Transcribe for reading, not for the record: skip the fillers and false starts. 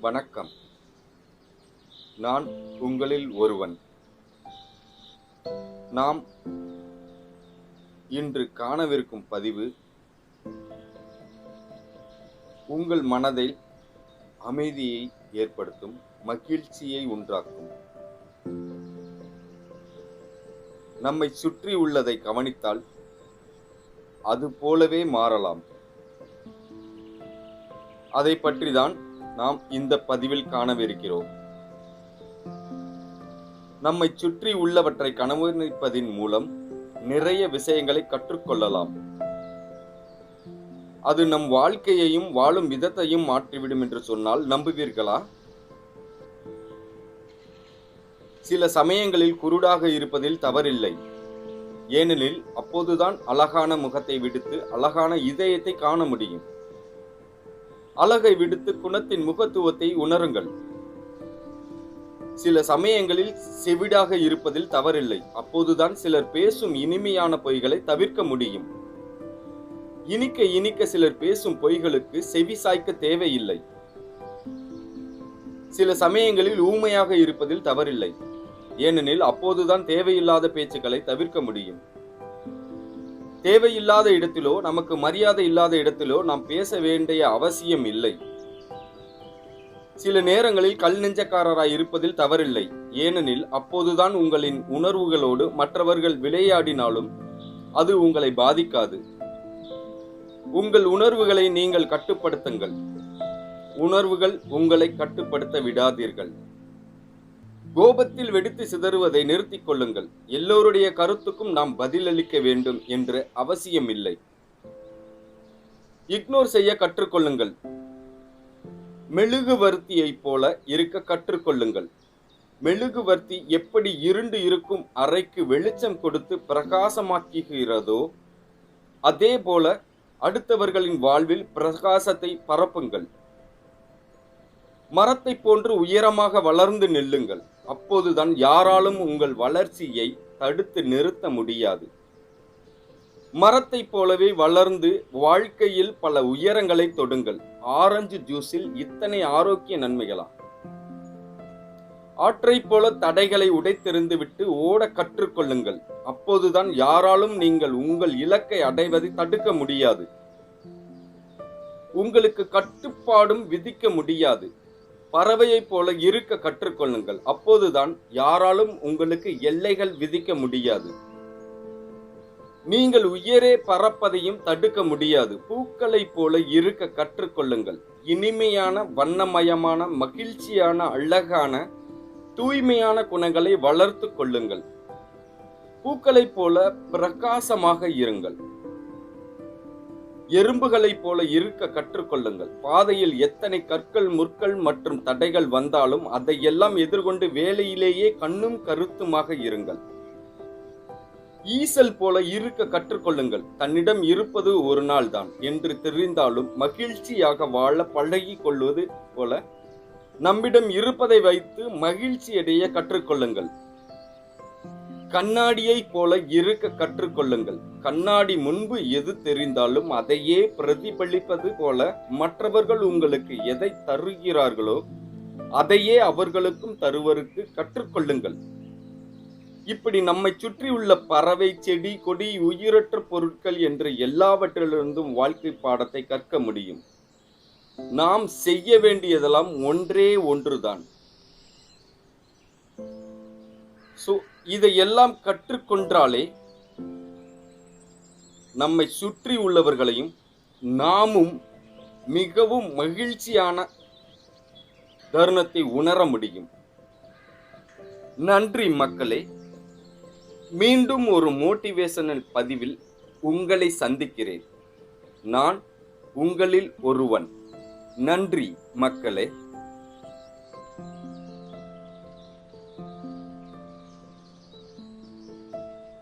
வணக்கம். நான் உங்களில் ஒருவன். நாம் இன்று காணவிருக்கும் பதிவு உங்கள் மனதில் அமைதியை ஏற்படுத்தும், மகிழ்ச்சியை உண்டாக்கும். நம்மை சுற்றி உள்ளதை கவனித்தால் அது போலவே மாறலாம். அதை பற்றிதான் நாம் இந்த பதிவில் காணவிருக்கிறோம். நம்மை சுற்றி உள்ளவற்றை கவனிப்பதின் மூலம் நிறைய விஷயங்களை கற்றுக்கொள்ளலாம். அது நம் வாழ்க்கையையும் வாழும் விதத்தையும் மாற்றிவிடும் என்று சொன்னால் நம்புவீர்களா? சில சமயங்களில் குருடாக இருப்பதில் தவறில்லை. ஏனெனில் அப்போதுதான் அழகான முகத்தை விடுத்து அழகான இதயத்தை காண முடியும். அழகை விடுத்து குணத்தின் முகத்துவத்தை உணருங்கள். சில சமயங்களில் செவிடாக இருப்பதில் தவறில்லை. அப்போதுதான் சிலர் பேசும் இனிமையான பொய்களை தவிர்க்க முடியும். இனிக்க இனிக்க சிலர் பேசும் பொய்களுக்கு செவி சாய்க்க தேவையில்லை. சில சமயங்களில் ஊமையாக இருப்பதில் தவறில்லை. ஏனெனில் அப்போதுதான் தேவையில்லாத பேச்சுக்களை தவிர்க்க முடியும். தேவையில்லாத இடத்திலோ நமக்கு மரியாதை இல்லாத இடத்திலோ நாம் பேச வேண்டிய அவசியம் இல்லை. சில நேரங்களில் கல் நெஞ்சக்காரராய் இருப்பதில் தவறில்லை. ஏனெனில் அப்போதுதான் உங்களின் உணர்வுகளோடு மற்றவர்கள் விளையாடினாலும் அது உங்களை பாதிக்காது. உங்கள் உணர்வுகளை நீங்கள் கட்டுப்படுத்துங்கள். உணர்வுகள் உங்களை கட்டுப்படுத்த விடாதீர்கள். கோபத்தில் வெடித்து சிதறுவதை நிறுத்திக் கொள்ளுங்கள். எல்லோருடைய கருத்துக்கும் நாம் பதிலளிக்க வேண்டும் என்று அவசியம் இல்லை. இக்னோர் செய்ய கற்றுக்கொள்ளுங்கள். மெழுகுவர்த்தியைப் போல இருக்க கற்றுக்கொள்ளுங்கள். மெழுகுவர்த்தி எப்படி இருண்டு இருக்கும் அறைக்கு வெளிச்சம் கொடுத்து பிரகாசமாக்குகிறதோ அதே போல அடுத்தவர்களின் வாழ்வில் பிரகாசத்தை பரப்புங்கள். மரத்தை போன்று உயரமாக வளர்ந்து நில்லுங்கள். அப்போதுதான் யாராலும் உங்கள் வளர்ச்சியை தடுத்து நிறுத்த முடியாது. மரத்தை போலவே வளர்ந்து வாழ்க்கையில் பல உயரங்களை தொடுங்கள். ஆரஞ்சு ஜூஸில் இத்தனை ஆரோக்கிய நன்மைகளா? ஆற்றை போல தடைகளை உடைத்தெறிந்து விட்டு ஓட கற்றுக்கொள்ளுங்கள். அப்போதுதான் யாராலும் நீங்கள் உங்கள் இலக்கை அடைவதை தடுக்க முடியாது. உங்களுக்கு கட்டுப்பாடும் விதிக்க முடியாது. பறவையைப் போல இருக்க கற்றுக்கொள்ளுங்கள். அப்போதுதான் யாராலும் உங்களுக்கு எல்லைகள் விதிக்க முடியாது. நீங்கள் உயரே பறப்பதையும் தடுக்க முடியாது. பூக்களைப் போல இருக்க கற்றுக்கொள்ளுங்கள். இனிமையான, வண்ணமயமான, மகிழ்ச்சியான, அழகான, தூய்மையான குணங்களை வளர்த்து கொள்ளுங்கள். பூக்களைப் போல பிரகாசமாக இருங்கள். எறும்புகளைப் போல இருக்க கற்றுக்கொள்ளுங்கள். பாதையில் எத்தனை கற்கள், முற்கள் மற்றும் தடைகள் வந்தாலும் அதையெல்லாம் எதிர்கொண்டு வேலையிலேயே கண்ணும் கருத்துமாக இருங்கள். ஈசல் போல இருக்க கற்றுக்கொள்ளுங்கள். தன்னிடம் இருப்பது ஒரு நாள் தான் என்று தெரிந்தாலும் மகிழ்ச்சியாக வாழ பழகி கொள்வது போல நம்மிடம் இருப்பதை வைத்து மகிழ்ச்சியடைய கற்றுக்கொள்ளுங்கள். கண்ணாடியை போல இருக்க கற்றுக்கொள்ளுங்கள். கண்ணாடி முன்பு எது தெரிந்தாலும் அதையே பிரதிபலிப்பது போல மற்றவர்கள் உங்களுக்கு எதை தருகிறார்களோ அதையே அவர்களுக்கும் தருவதற்கு கற்றுக்கொள்ளுங்கள். இப்படி நம்மை சுற்றியுள்ள பறவை, செடி, கொடி, உயிரற்ற பொருட்கள் என்று எல்லாவற்றிலிருந்தும் வாழ்க்கை பாடத்தை கற்க முடியும். நாம் செய்ய வேண்டியதெல்லாம் ஒன்றே ஒன்றுதான். இதையெல்லாம் கற்றுக்கொண்டாலே நம்மை சுற்றி உள்ளவர்களையும் நாமும் மிகவும் மகிழ்ச்சியான தருணத்தை உணர முடியும். நன்றி மக்களே. மீண்டும் ஒரு மோட்டிவேஷனல் பதிவில் உங்களை சந்திக்கிறேன். நான் உங்களில் ஒருவன். நன்றி மக்களே.